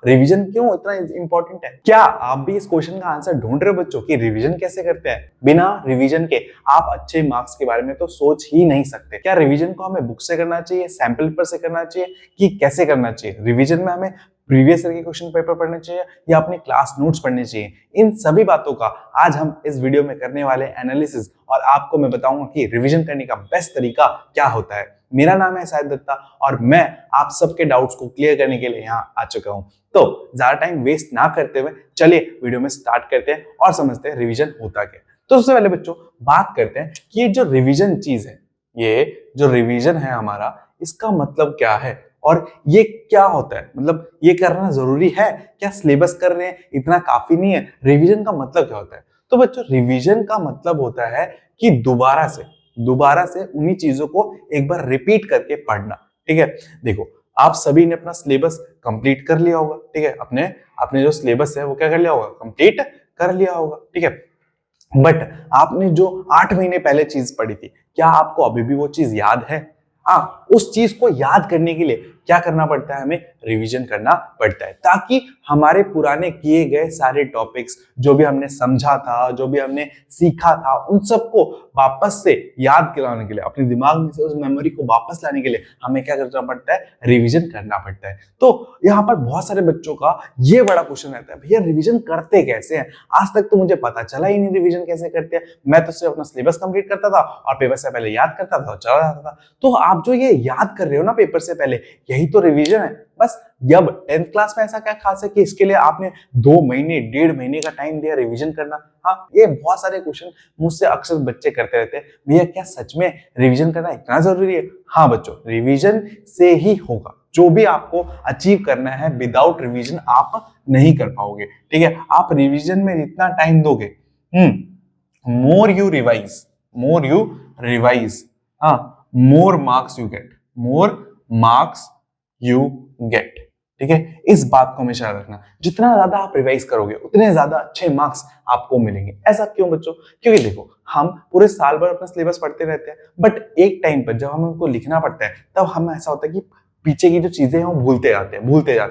Revision क्यों इतना important है? क्या आप भी इस क्वेश्चन का आंसर ढूंढ रहे हो बच्चों कि रिवीजन कैसे करते हैं? बिना रिवीजन के आप अच्छे मार्क्स के बारे में तो सोच ही नहीं सकते। क्या रिवीजन को हमें बुक से करना चाहिए, सैंपल पेपर से करना चाहिए, कि कैसे करना चाहिए? रिवीजन में हमें प्रीवियस ईयर के क्वेश्चन पेपर पढ़ने चाहिए या अपने क्लास नोट्स पढ़ने चाहिए? इन सभी बातों का आज हम इस वीडियो में करने वाले एनालिसिस, और आपको मैं बताऊंगा कि रिवीजन करने का बेस्ट तरीका क्या होता है। मेरा नाम है साहिद दत्ता और मैं आप सबके डाउट्स को क्लियर करने के लिए यहाँ आ चुका हूँ। तो ज्यादा टाइम वेस्ट ना करते हुए चलिए वीडियो में स्टार्ट करते हैं और समझते हैं रिवीजन होता क्या है। तो सबसे पहले बच्चों बात करते हैं कि ये जो रिवीजन चीज है, ये जो रिवीजन है हमारा, इसका मतलब क्या है और ये क्या होता है? मतलब ये करना जरूरी है क्या? सिलेबस कर रहे हैं इतना काफी नहीं है? रिवीजन का मतलब क्या होता है? तो बच्चों रिवीजन का मतलब होता है कि दोबारा से उन्हीं चीजों को एक बार रिपीट करके पढ़ना। ठीक है, देखो आप सभी ने अपना सिलेबस कंप्लीट कर लिया होगा। ठीक है, अपने अपने जो सिलेबस है वो क्या कर लिया होगा? कंप्लीट कर लिया होगा। ठीक है, बट आपने जो 8 महीने पहले चीज पढ़ी थी, क्या आपको अभी भी वो चीज याद है? हाँ, उस चीज को याद करने के लिए क्या करना पड़ता है? हमें रिवीजन करना पड़ता है, ताकि हमारे पुराने किए गए सारे टॉपिक्स, जो भी हमने समझा था, जो भी हमने सीखा था, उन सबको वापस से याद कराने के लिए, अपने दिमाग में से उस मेमोरी को वापस लाने के लिए हमें क्या करना पड़ता है? रिवीजन करना पड़ता है। तो यहाँ पर बहुत सारे बच्चों का ये बड़ा क्वेश्चन रहता है, भैया रिवीजन करते कैसे हैं? आज तक तो मुझे पता चला ही नहीं रिवीजन कैसे करते हैं। मैं तो सिर्फ अपना सिलेबस कंप्लीट करता था और पेपर से पहले याद करता था और चला जाता था। तो आप जो ये याद कर रहे हो ना पेपर से पहले, यही तो रिवीजन है। बस जब 10th क्लास में ऐसा क्या खास है कि इसके लिए आपने 2 महीने 1.5 महीने का टाइम दिया रिवीजन करना? हाँ, ये बहुत सारे क्वेश्चन मुझसे अक्सर बच्चे करते रहते हैं, भैया क्या सच में रिवीजन करना इतना जरूरी है? हाँ बच्चों, रिवीजन से ही होगा। जो भी आपको अचीव करना है, विदाउट रिवीजन आप नहीं कर पाओगे। ठीक है, आप रिवीजन में जितना टाइम दोगे, मोर यू रिवाइज, हाँ, मोर मार्क्स यू गेट। ठीक है, इस बात को हमेशा रखना, जितना ज्यादा आप रिवाइज करोगे उतने ज्यादा अच्छे मार्क्स आपको मिलेंगे। ऐसा क्यों बच्चों? क्योंकि देखो हम पूरे साल भर अपना सिलेबस पढ़ते रहते हैं, बट एक टाइम पर जब हमें उनको लिखना पड़ता है तब हम ऐसा होता है कि पीछे की जो चीजें हैं वो भूलते जाते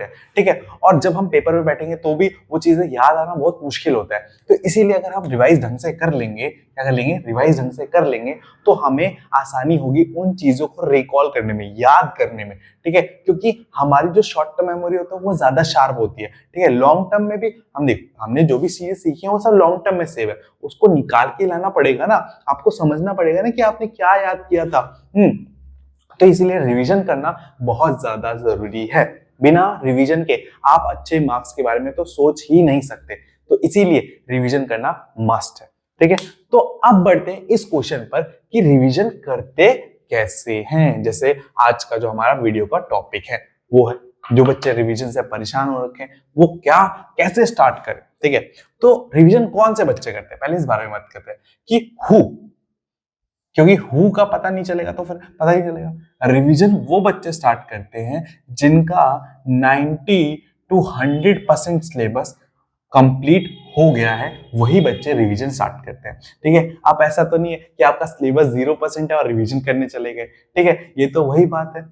हैं। ठीक है, और जब हम पेपर में बैठेंगे तो भी वो चीजें याद आना बहुत मुश्किल होता है। तो इसीलिए अगर हम रिवाइज ढंग से कर लेंगे, रिवाइज ढंग से कर लेंगे तो हमें आसानी होगी उन चीजों को रिकॉल करने में, याद करने में। ठीक है, क्योंकि हमारी जो शॉर्ट टर्म मेमोरी होता है वो ज्यादा शार्प होती है। ठीक है, लॉन्ग टर्म में भी हमने जो भी चीजें सीखी है वो सब लॉन्ग टर्म में सेव है, उसको निकाल के लाना पड़ेगा ना, आपको समझना पड़ेगा ना कि आपने क्या याद किया था। तो इसीलिए रिवीजन करना बहुत ज्यादा जरूरी है। बिना रिवीजन के आप अच्छे मार्क्स के बारे में तो सोच ही नहीं सकते। तो इसीलिए रिवीजन करना मस्ट है। ठीक है, तो अब बढ़ते हैं इस क्वेश्चन पर कि रिवीजन करते कैसे हैं। जैसे आज का जो हमारा वीडियो का टॉपिक है वो है, जो बच्चे रिवीजन से परेशान हो रखे हैं वो क्या कैसे स्टार्ट करें। ठीक है, तो रिवीजन कौन से बच्चे करते हैं, पहले इस बारे में बात करते हैं कि क्योंकि हु का पता नहीं चलेगा तो फिर पता ही चलेगा। रिवीजन वो बच्चे स्टार्ट करते हैं जिनका 90 to 100% सिलेबस कंप्लीट हो गया है, वही बच्चे रिवीजन स्टार्ट करते हैं। ठीक है, आप ऐसा तो नहीं है कि आपका सिलेबस 0% है और रिवीजन करने चले गए। ठीक है, ये तो वही बात है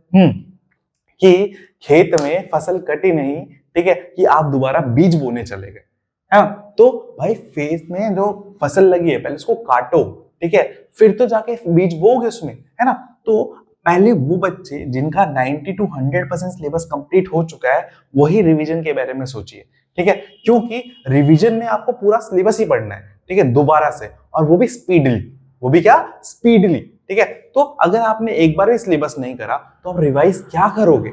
कि खेत में फसल कटी नहीं, ठीक है, कि आप दोबारा बीज बोने चले गए। हाँ, तो भाई खेत में जो फसल लगी है पहले उसको काटो, ठीक है, फिर तो जाके बीज बोगे उसमें, है ना। तो पहले वो बच्चे जिनका 90 to 100% सिलेबस कंप्लीट हो चुका है वही रिवीजन के बारे में सोचिए। ठीक है, क्योंकि रिवीजन में आपको पूरा सिलेबस ही पढ़ना है, ठीक है, दोबारा से, और वो भी स्पीडली। ठीक है, तो अगर आपने एक बार भी सिलेबस नहीं करा तो आप रिवाइज क्या करोगे?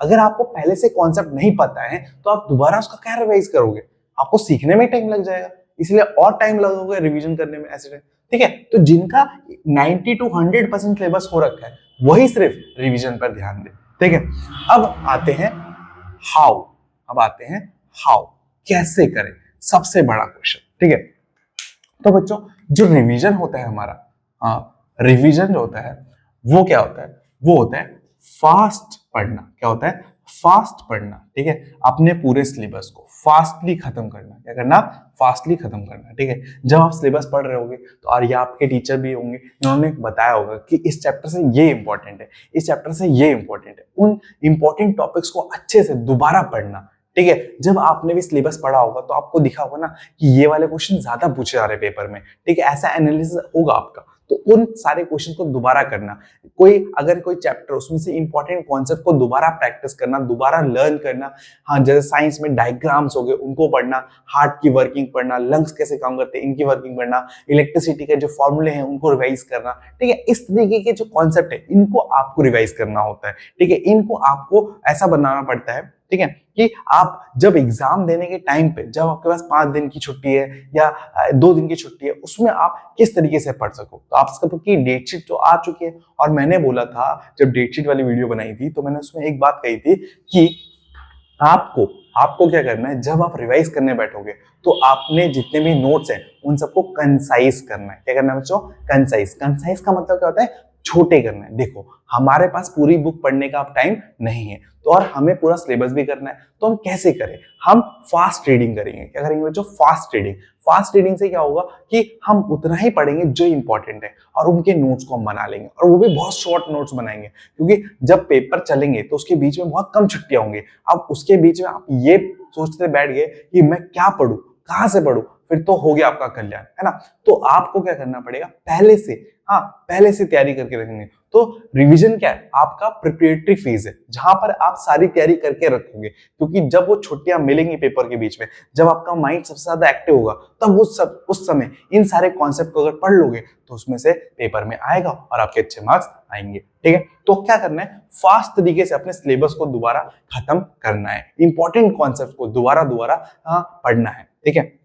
अगर आपको पहले से कॉन्सेप्ट नहीं पता है तो आप दोबारा उसका क्या रिवाइज करोगे? आपको सीखने में टाइम लग जाएगा, इसलिए और टाइम लगोगे रिवीजन करने में ऐसे। ठीक है, तो जिनका 90 to 100% सिलेबस हो रखा है वही सिर्फ रिवीजन पर ध्यान दे। ठीक है, अब आते हैं हाउ, कैसे करें, सबसे बड़ा क्वेश्चन। ठीक है, तो बच्चों जो रिवीजन होता है हमारा, रिवीजन जो होता है वो क्या होता है? वो होता है फास्ट पढ़ना। क्या होता है? फास्ट पढ़ना। ठीक है, अपने पूरे सिलेबस को फास्टली खत्म करना। क्या करना? फास्टली खत्म करना। ठीक है, जब आप सिलेबस पढ़ रहे होगे तो, और ये आपके टीचर भी होंगे, इन्होंने बताया होगा कि इस चैप्टर से ये इंपॉर्टेंट है, इस चैप्टर से ये इंपॉर्टेंट है, उन इंपॉर्टेंट टॉपिक्स को अच्छे से दोबारा पढ़ना। ठीक है। जब आपने भी सिलेबस पढ़ा होगा तो आपको दिखा होगा ना कि ये वाले क्वेश्चन ज्यादा पूछे जा रहे हैं पेपर में, ठीक है, ऐसा एनालिसिस होगा आपका। तो उन सारे क्वेश्चन को दोबारा करना, अगर कोई चैप्टर उसमें से इंपॉर्टेंट कॉन्सेप्ट को दोबारा प्रैक्टिस करना, दोबारा लर्न करना। हाँ, जैसे साइंस में डायग्राम्स हो गए उनको पढ़ना, हार्ट की वर्किंग पढ़ना, लंग्स कैसे काम करते हैं इनकी वर्किंग पढ़ना, इलेक्ट्रिसिटी के जो फॉर्मूले हैं उनको रिवाइज करना, ठीक है। इस तरीके के जो कॉन्सेप्ट है इनको आपको रिवाइज करना होता है, ठीक है। इनको आपको ऐसा बनाना पड़ता है, ठीक है, कि आप जब एग्जाम देने के टाइम पे, जब आपके पास 5 दिन की छुट्टी है या 2 दिन की छुट्टी है, उसमें आप किस तरीके से पढ़ सको। तो आप सबकी डेट शीट तो आ चुकी है, और मैंने बोला था जब डेट शीट वाली वीडियो बनाई थी तो मैंने उसमें एक बात कही थी कि आपको आपको क्या करना है, जब आप रिवाइज करने बैठोगे तो आपने जितने भी नोट्स हैं उन सबको कंसाइज करना है। क्या करना है बच्चों? कंसाइज। कंसाइज का मतलब क्या होता है? छोटे करना है। देखो, हमारे पास पूरी बुक पढ़ने का अब टाइम नहीं है, तो और हमें पूरा सिलेबस भी करना है, तो हम कैसे करें? हम फास्ट रीडिंग करेंगे। क्या करेंगे बच्चों? Fast reading. फास्ट रीडिंग से क्या होगा कि हम उतना ही पढ़ेंगे जो इंपॉर्टेंट है, और उनके नोट्स को हम बना लेंगे, और वो भी बहुत शॉर्ट नोट्स बनाएंगे, क्योंकि जब पेपर चलेंगे तो उसके बीच में बहुत कम छुट्टियां होंगी। अब उसके बीच में आप ये सोचते बैठ गए कि मैं क्या पढूं, कहां से पढूं, फिर तो हो गया आपका कल्याण, है ना। तो आपको क्या करना पड़ेगा? पहले से तैयारी करके रखेंगे। तो रिवीजन क्या है? आपका प्रिपरेटरी फेज है, जहां पर आप सारी तैयारी करके रखोगे, क्योंकि जब वो छुट्टियां मिलेंगी पेपर के बीच में, जब आपका माइंड सबसे ज्यादा एक्टिव होगा, तब उस समय इन सारे कॉन्सेप्ट को अगर पढ़ लोगे तो उसमें से पेपर में आएगा और आपके अच्छे मार्क्स आएंगे, ठीक है। तो क्या करना है? फास्ट तरीके से अपने सिलेबस को दोबारा खत्म करना है, इंपॉर्टेंट कॉन्सेप्ट को दोबारा पढ़ना है, ठीक है।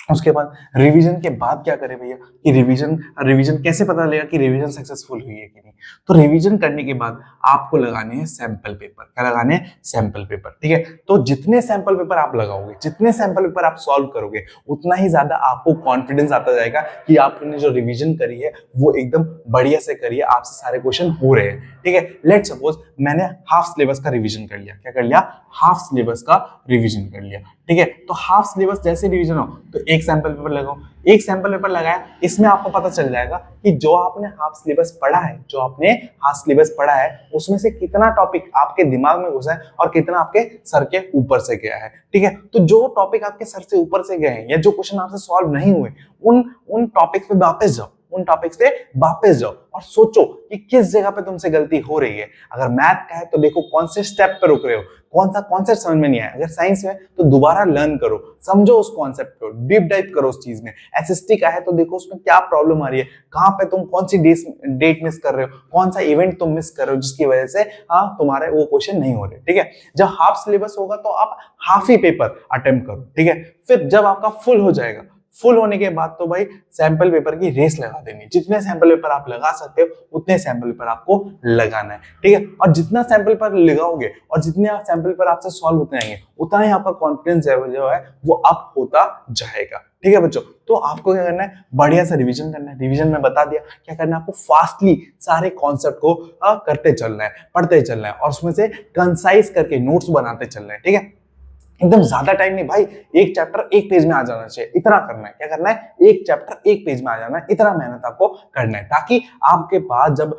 उसके बाद रिवीजन के बाद क्या करें भैया कि रिवीजन कैसे पता लगेगा कि रिवीजन सक्सेसफुल हुई है कि नहीं? तो रिवीजन करने के बाद आपको लगाने हैं सैंपल पेपर। क्या लगाने हैं? सैंपल पेपर, ठीक है। तो जितने सैंपल पेपर आप लगाओगे, जितने सैंपल पेपर आप सॉल्व करोगे, उतना ही ज्यादा आपको कॉन्फिडेंस आता जाएगा कि आपने जो रिवीजन करी है वो एकदम बढ़िया से करी है, आपसे सारे क्वेश्चन हो रहे हैं, ठीक है। लेट सपोज मैंने हाफ सिलेबस का रिवीजन कर लिया। क्या कर लिया? हाफ सिलेबस का रिवीजन कर लिया, ठीक है। तो हाफ सिलेबस जैसे रिवीजन हो तो एक सैंपल पेपर लगाओ। एक सैंपल पेपर लगाया, इसमें आपको पता चल जाएगा कि जो आपने हाफ सिलेबस पढ़ा है उसमें से कितना टॉपिक आपके दिमाग में घुसा है और कितना आपके सर के ऊपर से गया है, ठीक है। तो जो टॉपिक आपके सर से ऊपर से गए हैं या जो क्वेश्चन आपसे सॉल्व नहीं हुए, उन टॉपिक पे वापस जाओ और सोचो कि किस जगह पे तुमसे गलती हो रही है। अगर मैथ का है तो देखो कौन से स्टेप पे रुक रहे हो, कौन सा कॉन्सेप्ट समझ में नहीं आया। अगर साइंस में तो दोबारा लर्न करो, समझो उस कॉन्सेप्ट को, डीप डाइव करो उस चीज में। एसएसटी का है तो देखो उसमें क्या प्रॉब्लम आ रही है, कहां पे तुम कौन सी डेट मिस कर रहे हो, कौन सा इवेंट तुम मिस कर रहे हो जिसकी वजह से तुम्हारे वो क्वेश्चन नहीं हो रहे, ठीक है। जब हाफ सिलेबस होगा तो आप हाफ ही पेपर अटेम्प्ट करो, ठीक है। फिर जब आपका फुल हो जाएगा, फुल होने के बाद तो भाई सैंपल पेपर की रेस लगा देनी। जितने सैंपल पेपर आप लगा सकते हो उतने सैंपल पेपर आपको लगाना है, ठीक है। और जितना सैंपल पेपर लगाओगे और जितने सैंपल पेपर आपसे सॉल्व होते जाएंगे, उतना ही आपका कॉन्फिडेंस लेवल जो है वो अप होता जाएगा, ठीक है बच्चों। तो आपको क्या करना है? बढ़िया सा रिवीजन करना है। रिवीजन में बता दिया क्या करना है आपको? फास्टली सारे कॉन्सेप्ट को करते चलना है, पढ़ते चलना है, और उसमें से कंसाइज करके नोट्स बनाते चलना है, ठीक है। एकदम ज्यादा टाइम नहीं भाई, एक चैप्टर एक पेज में आ जाना चाहिए, इतना करना है। क्या करना है? एक चैप्टर एक पेज में आ जाना है, इतना मेहनत आपको करना है, ताकि आपके पास जब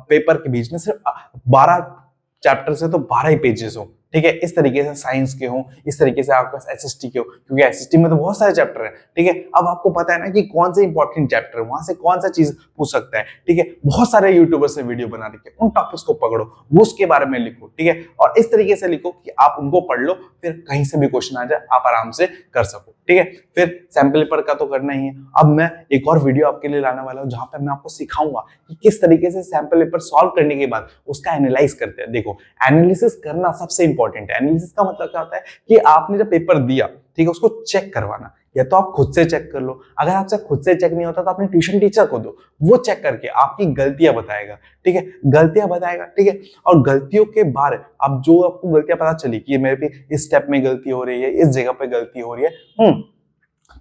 पेपर के बीच में सिर्फ 12 चैप्टर से तो 12 ही पेजेस हो, ठीक है। इस तरीके से साइंस के हो, इस तरीके से आपके पास एसएसटी के हो, क्योंकि एसएसटी में तो बहुत सारे चैप्टर है, ठीक है। अब आपको पता है ना कि कौन से इंपॉर्टेंट चैप्टर है, वहां से कौन सा चीज पूछ सकता है, ठीक है। बहुत सारे यूट्यूबर्स ने वीडियो बना रखे, उन टॉपिक्स को पकड़ो, वो उसके बारे में लिखो, ठीक है। और इस तरीके से लिखो कि आप उनको पढ़ लो, फिर कहीं से भी क्वेश्चन आ जाए आप आराम से कर सको, ठीक है। फिर सैंपल पेपर का तो करना ही है। अब मैं एक और वीडियो आपके लिए लाने वाला हूं जहां पर मैं आपको सिखाऊंगा कि किस तरीके से सैंपल पेपर सॉल्व करने के बाद उसका एनालाइज करते हैं। देखो, एनालिसिस करना सबसे इंपॉर्टेंट है। एनालिसिस का मतलब क्या होता है कि आपने जब पेपर दिया, ठीक है, उसको चेक करवाना। या तो आप खुद से चेक कर लो, अगर आपसे खुद से चेक नहीं होता तो अपने ट्यूशन टीचर को दो, वो चेक करके आपकी गलतियां बताएगा, ठीक है, गलतियां बताएगा, ठीक है। और गलतियों के बारे अब जो आपको गलतियां पता चली कि मेरे पे इस स्टेप में गलती हो रही है, इस जगह पे गलती हो रही है,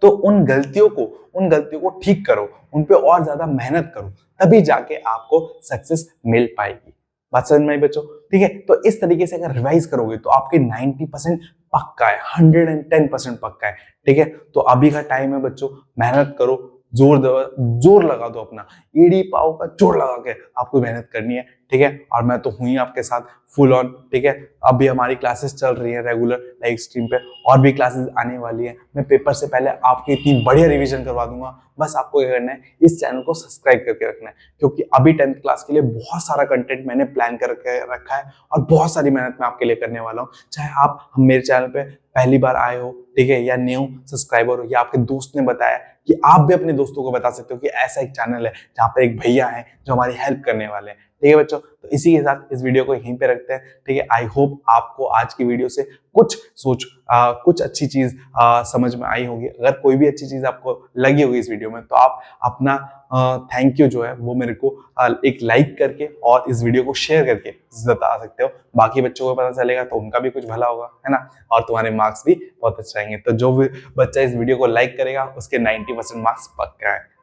तो उन गलतियों को ठीक करो, उन पे और ज्यादा मेहनत करो, तभी जाके आपको सक्सेस मिल पाएगी। बात समझ में आई बच्चों? ठीक है। तो इस तरीके से अगर रिवाइज करोगे तो आपके 90% पक्का है, 110% पक्का है, ठीक है। तो अभी का टाइम है बच्चों, मेहनत करो, जोर लगा दो, अपना ईड़ी पाव का जोर लगा के आपको मेहनत करनी है। ठीक है। और मैं तो हूँ ही आपके साथ फुल ऑन, ठीक है। अभी हमारी क्लासेस चल रही है रेगुलर लाइव स्ट्रीम पे, और भी क्लासेस आने वाली है। मैं पेपर से पहले आपकी इतनी बढ़िया रिवीजन करवा दूंगा। बस आपको क्या करना है, इस चैनल को सब्सक्राइब करके रखना है, क्योंकि अभी 10th क्लास के लिए बहुत सारा कंटेंट मैंने प्लान करके रखा है और बहुत सारी मेहनत मैं आपके लिए करने वाला हूँ। चाहे आप मेरे चैनल पे पहली बार आए हो, ठीक है, या न्यू सब्सक्राइबर हो, या आपके दोस्त ने बताया, कि आप भी अपने दोस्तों को बता सकते हो कि ऐसा एक चैनल है जहाँ पे एक भैया है जो हमारी हेल्प करने वाले हैं, ठीक है बच्चों। तो इसी के साथ इस वीडियो को यहीं पे रखते हैं, ठीक है। आई होप आपको आज की वीडियो से कुछ कुछ अच्छी चीज समझ में आई होगी। अगर कोई भी अच्छी चीज आपको लगी होगी इस वीडियो में, तो आप अपना थैंक यू जो है वो मेरे को एक लाइक करके और इस वीडियो को शेयर करके बता सकते हो। बाकी बच्चों को पता चलेगा तो उनका भी कुछ भला होगा, है ना, और तुम्हारे मार्क्स भी बहुत अच्छे आएंगे। तो जो भी बच्चा इस वीडियो को लाइक करेगा उसके 90% मार्क्स पक्का है।